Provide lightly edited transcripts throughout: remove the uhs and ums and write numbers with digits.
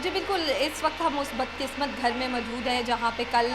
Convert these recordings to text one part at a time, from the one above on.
जी बिल्कुल, इस वक्त हम उस बदकिस्मत घर में मौजूद हैं जहाँ पे कल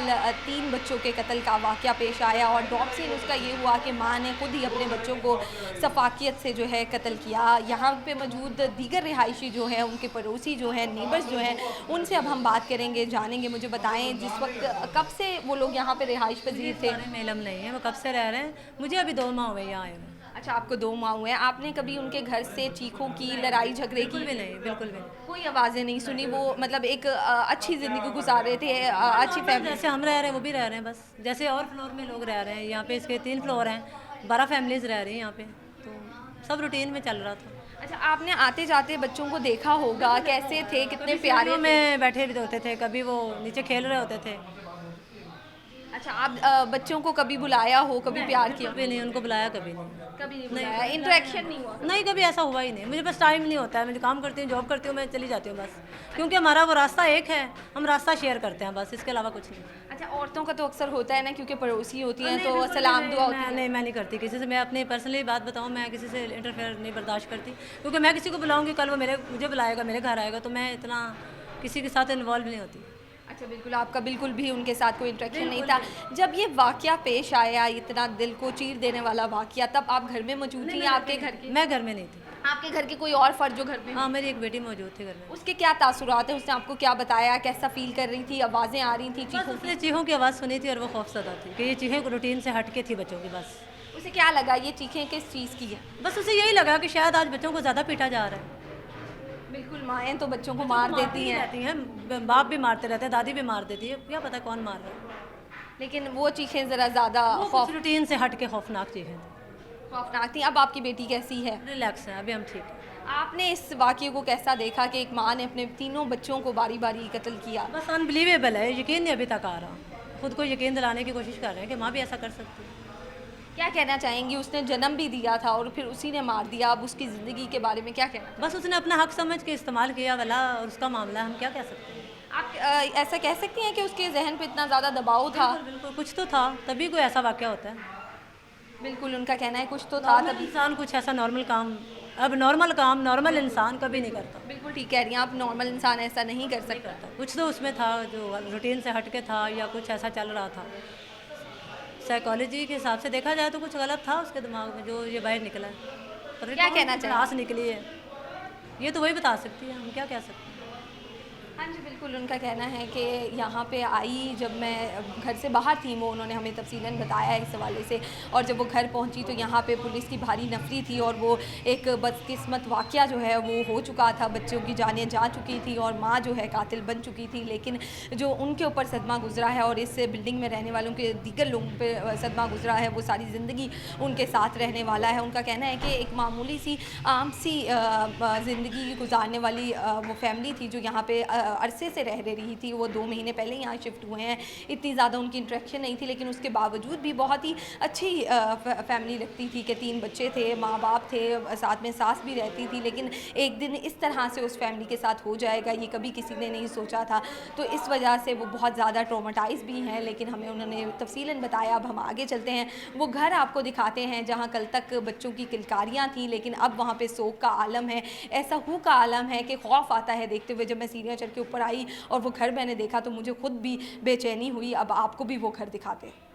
3 बच्चों के कत्ल का वाक़या पेश आया और ड्रॉप सीन उसका ये हुआ कि माँ ने खुद ही अपने बच्चों को सफाकियत से जो है कत्ल किया। यहाँ पे मौजूद दीगर रिहायशी जो हैं, उनके पड़ोसी जो हैं, नेबर्स जो हैं, उनसे अब हम बात करेंगे, जानेंगे। मुझे बताएँ, जिस वक्त कब से वो लोग यहाँ पे रिहाइश मुझे पज़ीर इस थे? बारे में इल्म नहीं है, वो कब से रह रहे हैं। मुझे अभी 2 माह हुए यहाँ आए हुए। अच्छा, आपको 2 माह हुए हैं। आपने कभी उनके घर से चीखों की, लड़ाई झगड़े बिल्कुल की? भी नहीं, बिल्कुल भी नहीं। कोई आवाज़ें नहीं सुनी? वो मतलब एक अच्छी ज़िंदगी गुज़ार रहे थे, अच्छी नॉर्मल फैमिली। जैसे हम रह रहे हैं वो भी रह रहे हैं बस। जैसे और फ्लोर में लोग रह रहे हैं, यहाँ पे इसके 3 फ्लोर हैं, 12 फैमिलीज़ रह रही हैं यहाँ पे। तो सब रूटीन में चल रहा था। अच्छा, आपने आते-जाते बच्चों को देखा होगा, कैसे थे, कितने कभी प्यारे सीढ़ियों थे? में बैठे भी होते थे, कभी वो नीचे खेल रहे होते थे। अच्छा, आप बच्चों को कभी बुलाया हो, कभी नहीं, प्यार किया? बिल्कुल भी नहीं, उनको बुलाया कभी नहीं। कभी नहीं नहीं, बुलाया, कभी बुलाया इंटरेक्शन नहीं हुआ? नहीं, कभी ऐसा हुआ ही नहीं। मुझे बस टाइम नहीं होता है, मैं जो काम करती हूँ, जॉब करती हूँ, मैं चली जाती हूँ बस। क्योंकि हमारा वो रास्ता एक है, हम रास्ता शेयर करते हैं बस, इसके अलावा कुछ नहीं। अच्छा, औरतों का तो अक्सर होता है ना, क्योंकि पड़ोसी होती हैं नहीं, तो बिल्कुल भी सलाम नहीं, दुआ होती है। मैं नहीं करती किसी से। मैं अपनी पर्सनली बात बताऊँ, मैं किसी से इंटरफेयर नहीं बर्दाश्त करती। क्योंकि मैं किसी को बुलाऊँगी, कल वो मुझे बुलाएगा, मेरे घर आएगा, तो मैं इतना किसी के साथ इन्वॉल्व नहीं होती। अच्छा, बिल्कुल, आपका बिल्कुल भी उनके साथ कोई इंटरेक्शन नहीं बिल्कुल था। जब ये वाक़या पेश आया, इतना दिल को चीर देने वाला वाक़या, तब आप घर में मौजूद थी या आपके घर के? मैं घर में नहीं थी। आपके घर के कोई और फ़र्द जो घर में? हाँ, मेरी एक बेटी मौजूद थी घर में। उसके क्या तासुरात हैं? उसने आपको क्या बताया? कैसा फ़ील कर रही थी? आवाज़ें आ रही थी बस चीखों उसने की? चीखों की आवाज़ सुनी थी और वो खौफज़दा थी कि ये चीखें रूटीन से हट के थी बच्चों की बस। उसे क्या लगा ये चीखें किस चीज़ की हैं? बस उसे यही लगा कि शायद आज बच्चों को ज़्यादा पीटा जा रहा है। बिल्कुल, माएँ तो बच्चों को बच्चों मार को देती मारती ही हैं, रहती हैं, बाप भी मारते रहते हैं, दादी भी मार देती है, क्या पता कौन मार रहा है। लेकिन वो चीखें ज़रा ज़्यादा वो कुछ रूटीन से हट के खौफनाक चीज़ें थी। खौफनाक थी। अब आपकी बेटी कैसी है? रिलैक्स है, अभी हम ठीक हैं। आपने इस वाक़ये को कैसा देखा कि एक माँ ने अपने तीनों बच्चों को बारी-बारी कत्ल किया? बस अनबिलीवेबल है, यकीन नहीं अभी तक आ रहा। खुद को यकीन दिलाने की कोशिश कर रहे हैं कि माँ भी ऐसा कर सकती है। क्या कहना चाहेंगी? उसने जन्म भी दिया था और फिर उसी ने मार दिया, अब उसकी ज़िंदगी के बारे में क्या कहना? बस उसने अपना हक समझ के इस्तेमाल किया वाला, और उसका मामला है, हम क्या कह सकते हैं। आप ऐसा कह सकती हैं कि उसके ज़हन पे इतना ज़्यादा दबाव था? बिल्कुल, बिल्कुल, कुछ तो था, तभी कोई ऐसा वाक़या होता है। बिल्कुल, उनका कहना है कुछ तो था नॉर्मल तभी। इंसान कुछ ऐसा नॉर्मल काम, अब नॉर्मल काम नॉर्मल इंसान कभी नहीं करता। बिल्कुल ठीक कह रही हैं आप, नॉर्मल इंसान ऐसा नहीं कर नहीं सकता। करता, कुछ तो उसमें था जो रूटीन से हट के था, या कुछ ऐसा चल रहा था। साइकोलॉजी के हिसाब से देखा जाए तो कुछ गलत था उसके दिमाग में, जो ये बाहर निकला है। पर क्या कौन कहना सी चाहिए? भड़ास निकली है, ये तो वही बता सकती है, हम क्या कह सकते हैं। हाँ जी, बिल्कुल, उनका कहना है कि यहाँ पे आई जब मैं घर से बाहर थी, वो उन्होंने हमें तफ़सीलन बताया इस हवाले से, और जब वो घर पहुँची तो यहाँ पे पुलिस की भारी नफ़री थी और वो एक बदकिस्मत वाक़या जो है वो हो चुका था, बच्चों की जानें जा चुकी थी और माँ जो है कातिल बन चुकी थी। लेकिन जो उनके ऊपर सदमा गुज़रा है और इस बिल्डिंग में रहने वालों के दीगर लोगों पे सदमा गुज़रा है, वो सारी ज़िंदगी उनके साथ रहने वाला है। उनका कहना है कि एक मामूली सी आम सी ज़िंदगी गुज़ारने वाली वो फैमिली थी जो यहाँ पे अरसे से रह रही थी। वो 2 महीने पहले यहाँ शिफ्ट हुए हैं, इतनी ज़्यादा उनकी इंटरेक्शन नहीं थी, लेकिन उसके बावजूद भी बहुत ही अच्छी फैमिली लगती थी कि 3 बच्चे थे, माँ बाप थे, साथ में सास भी रहती थी। लेकिन एक दिन इस तरह से उस फैमिली के साथ हो जाएगा, ये कभी किसी ने नहीं सोचा था। तो इस वजह से वो बहुत ज़्यादा ट्रॉमाटाइज़ भी हैं, लेकिन हमें उन्होंने तफ़सीलन बताया। अब हम आगे चलते हैं, वो घर आपको दिखाते हैं जहाँ कल तक बच्चों की किलकारियाँ थीं, लेकिन अब वहाँ पे सोग का आलम है, ऐसा हू का आलम है कि खौफ आता है देखते हुए। जब मैं सीढ़ियाँ चढ़ के ऊपर आई और वो घर मैंने देखा तो मुझे खुद भी बेचैनी हुई। अब आपको भी वो घर दिखाते हैं।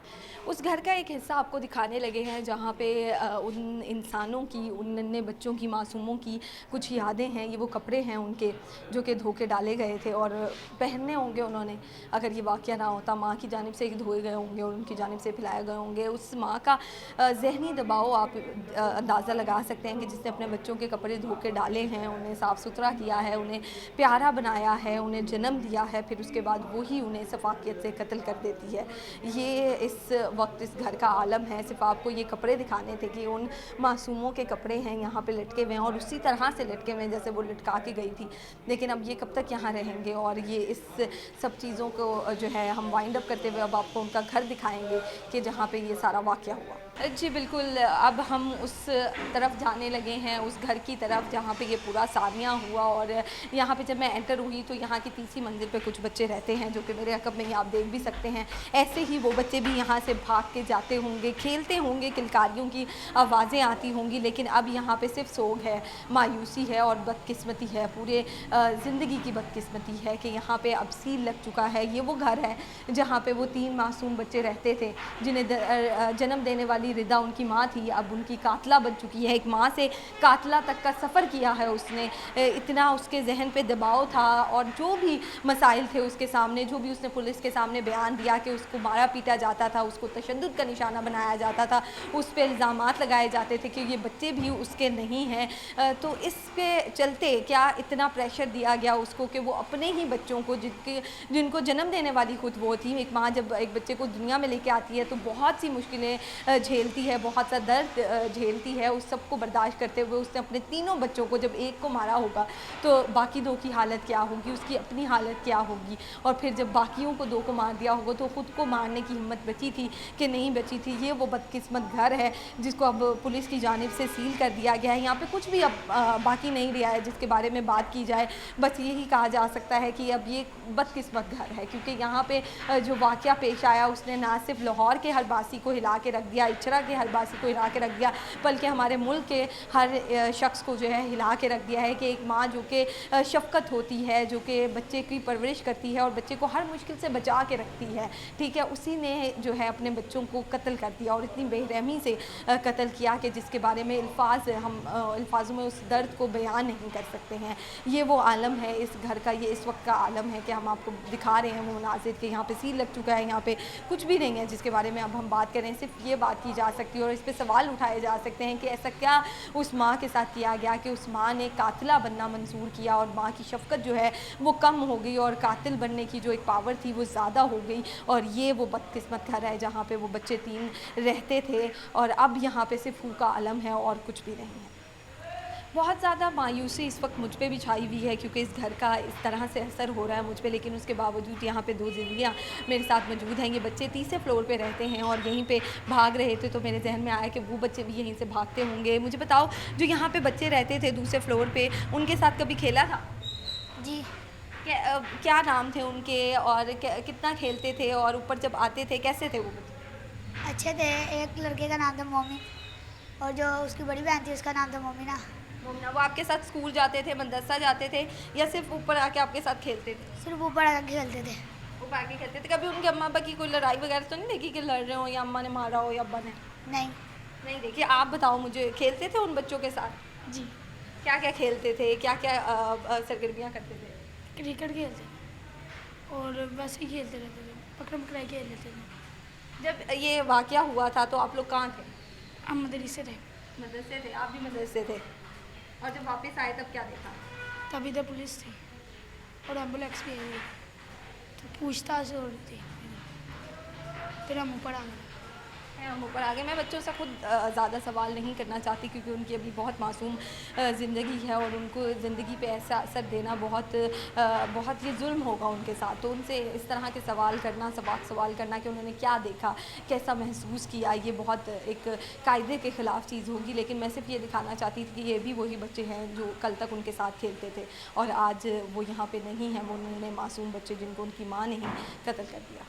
उस घर का एक हिस्सा आपको दिखाने लगे हैं जहाँ पे उन इंसानों की, उन नन्हे बच्चों की, मासूमों की कुछ यादें हैं। ये वो कपड़े हैं उनके जो कि धो के डाले गए थे और पहनने होंगे उन्होंने, अगर ये वाक़या ना होता, माँ की जानिब से धोए गए होंगे और उनकी जानिब से फैलाए गए होंगे। उस माँ का ज़हनी दबाव आप अंदाज़ा लगा सकते हैं कि जिसने अपने बच्चों के कपड़े धो के डाले हैं, उन्हें साफ़ सुथरा किया है, उन्हें प्यारा बनाया है, उन्हें जन्म दिया है, फिर उसके बाद वही उन्हें सफाकियत से कत्ल कर देती है। ये इस वक्त इस घर का आलम है। सिर्फ आपको ये कपड़े दिखाने थे कि उन मासूमों के कपड़े हैं यहाँ पे लटके हुए हैं और उसी तरह से लटके हुए हैं जैसे वो लटका के गई थी। लेकिन अब ये कब तक यहाँ रहेंगे, और ये इस सब चीज़ों को जो है हम वाइंड अप करते हुए अब आपको उनका घर दिखाएंगे कि जहाँ पे ये सारा वाक़या हुआ। जी बिल्कुल, अब हम उस तरफ जाने लगे हैं, उस घर की तरफ जहाँ पे ये पूरा सामिया हुआ। और यहाँ पे जब मैं एंटर हुई तो यहाँ की तीसरी मंजिल पे कुछ बच्चे रहते हैं जो कि मेरे अकब में ही आप देख भी सकते हैं। ऐसे ही वो बच्चे भी यहाँ से بھاگ کے جاتے ہوں گے, کھیلتے ہوں گے, کلکاریوں کی آوازیں آتی ہوں گی, لیکن اب یہاں پہ صرف سوگ ہے, مایوسی ہے اور بدقسمتی ہے, پورے زندگی کی بدقسمتی ہے کہ یہاں پہ اب سیل لگ چکا ہے. یہ وہ گھر ہے جہاں پہ وہ 3 معصوم بچے رہتے تھے جنہیں جنم دینے والی ردا ان کی ماں تھی, اب ان کی قاتلہ بن چکی ہے. ایک ماں سے قاتلہ تک کا سفر کیا ہے اس نے, اتنا اس کے ذہن پہ دباؤ تھا, اور جو بھی مسائل تھے اس کے سامنے, جو بھی اس نے پولیس کے سامنے بیان دیا کہ اس کو مارا پیٹا جاتا تھا, اس کو تشدد کا نشانہ بنایا جاتا تھا, اس پہ الزامات لگائے جاتے تھے کہ یہ بچے بھی اس کے نہیں ہیں, تو اس پہ چلتے کیا اتنا پریشر دیا گیا اس کو کہ وہ اپنے ہی بچوں کو جن کو جنم دینے والی خود وہ تھی. ایک ماں جب ایک بچے کو دنیا میں لے کے آتی ہے تو بہت سی مشکلیں جھیلتی ہے, بہت سا درد جھیلتی ہے. اس سب کو برداشت کرتے ہوئے اس نے اپنے تینوں بچوں کو, جب ایک کو مارا ہوگا تو باقی 2 کی حالت کیا ہوگی, اس کی اپنی حالت کیا ہوگی, اور پھر جب باقیوں کو 2 کو مار دیا ہوگا تو خود کو مارنے کی ہمت بچی تھی کہ نہیں بچی تھی. یہ وہ بدقسمت گھر ہے جس کو اب پولیس کی جانب سے سیل کر دیا گیا ہے. یہاں پہ کچھ بھی اب باقی نہیں رہا ہے جس کے بارے میں بات کی جائے, بس یہی کہا جا سکتا ہے کہ اب یہ بدقسمت گھر ہے, کیونکہ یہاں پہ جو واقعہ پیش آیا اس نے نہ صرف لاہور کے ہر باسی کو ہلا کے رکھ دیا, اچھرا کے ہر باسی کو ہلا کے رکھ دیا, بلکہ ہمارے ملک کے ہر شخص کو جو ہے ہلا کے رکھ دیا ہے کہ ایک ماں جو کہ شفقت ہوتی ہے, جو کہ بچے کی پرورش کرتی ہے اور بچے کو ہر مشکل سے بچا کے رکھتی ہے, ٹھیک ہے, اسی نے جو ہے اپنے بچوں کو قتل کر دیا, اور اتنی بے رحمی سے قتل کیا کہ جس کے بارے میں ہم الفاظوں میں اس درد کو بیان نہیں کر سکتے ہیں. یہ وہ عالم ہے اس گھر کا, یہ اس وقت کا عالم ہے کہ ہم آپ کو دکھا رہے ہیں وہ مناظر کہ یہاں پہ سیل لگ چکا ہے, یہاں پہ کچھ بھی نہیں ہے جس کے بارے میں اب ہم بات کریں. صرف یہ بات کی جا سکتی ہے اور اس پہ سوال اٹھائے جا سکتے ہیں کہ ایسا کیا اس ماں کے ساتھ کیا گیا کہ اس ماں نے قاتلہ بننا منظور کیا, اور ماں کی شفقت جو ہے وہ کم ہو گئی, اور قاتل بننے کی جو ایک پاور تھی وہ زیادہ ہو گئی. اور یہ وہ بدقسمت گھر ہے جہاں پہ وہ بچے 3 رہتے تھے, اور اب یہاں پہ صرف کا عالم ہے اور کچھ بھی نہیں ہے. بہت زیادہ مایوسی اس وقت مجھ پہ بھی چھائی ہوئی ہے کیونکہ اس گھر کا اس طرح سے اثر ہو رہا ہے مجھ پہ, لیکن اس کے باوجود یہاں پہ 2 زندگیاں میرے ساتھ موجود ہیں. یہ بچے 30 فلور پہ رہتے ہیں اور یہیں پہ بھاگ رہے تھے, تو میرے ذہن میں آیا کہ وہ بچے بھی یہیں سے بھاگتے ہوں گے. مجھے بتاؤ, جو یہاں پہ بچے رہتے تھے دوسرے فلور پہ, ان کے ساتھ کبھی کھیلا تھا؟ جی. کیا نام تھے ان کے, اور کتنا کھیلتے تھے, اور اوپر جب آتے تھے کیسے تھے وہ بچے؟ اچھے تھے. ایک لڑکے کا نام تھا مومن, اور جو اس کی بڑی بہن تھی اس کا نام تھا مومنہ. مومنہ. وہ آپ کے ساتھ اسکول جاتے تھے, مدرسہ جاتے تھے, یا صرف اوپر آ کے آپ کے ساتھ کھیلتے تھے؟ صرف اوپر آ کے کھیلتے تھے. اوپر آ کے کھیلتے تھے. کبھی ان کے اماں ابا کی کوئی لڑائی وغیرہ تو نہیں دیکھی کہ لڑ رہے ہوں, یا اماں نے مارا ہو یا ابا نے؟ نہیں. نہیں دیکھی. آپ بتاؤ مجھے, کھیلتے تھے ان بچوں کے ساتھ؟ جی. کیا کیا کھیلتے تھے, کیا کیا سرگرمیاں کرتے تھے؟ کرکٹ کھیلتے اور ویسے ہی کھیلتے رہتے تھے, پکڑم پکڑائی کھیل لیتے تھے. جب یہ واقعہ ہوا تھا تو آپ لوگ کہاں تھے؟ ہم مدرسے تھے. مدرسے تھے. آپ بھی مدرسے تھے. اور جب واپس آئے تب کیا دیکھا؟ تبھی تو پولیس تھی اور ایمبولینس بھی آئی, تو پوچھ تاچھ ہو رہی تھی, پھر ہم اوپر آ گئے. ہم اوپر آ گئے. میں بچوں سے خود زیادہ سوال نہیں کرنا چاہتی کیونکہ ان کی ابھی بہت معصوم زندگی ہے, اور ان کو زندگی پہ ایسا اثر دینا بہت یہ ظلم ہوگا ان کے ساتھ. تو ان سے اس طرح کے سوال کرنا, سوال کرنا کہ انہوں نے کیا دیکھا, کیسا محسوس کیا, یہ بہت ایک قاعدے کے خلاف چیز ہوگی. لیکن میں صرف یہ دکھانا چاہتی تھی کہ یہ بھی وہی بچے ہیں جو کل تک ان کے ساتھ کھیلتے تھے, اور آج وہ یہاں پہ نہیں ہیں. وہ انہوں نے معصوم بچے جن کو ان کی ماں نے ہی قتل کر دیا.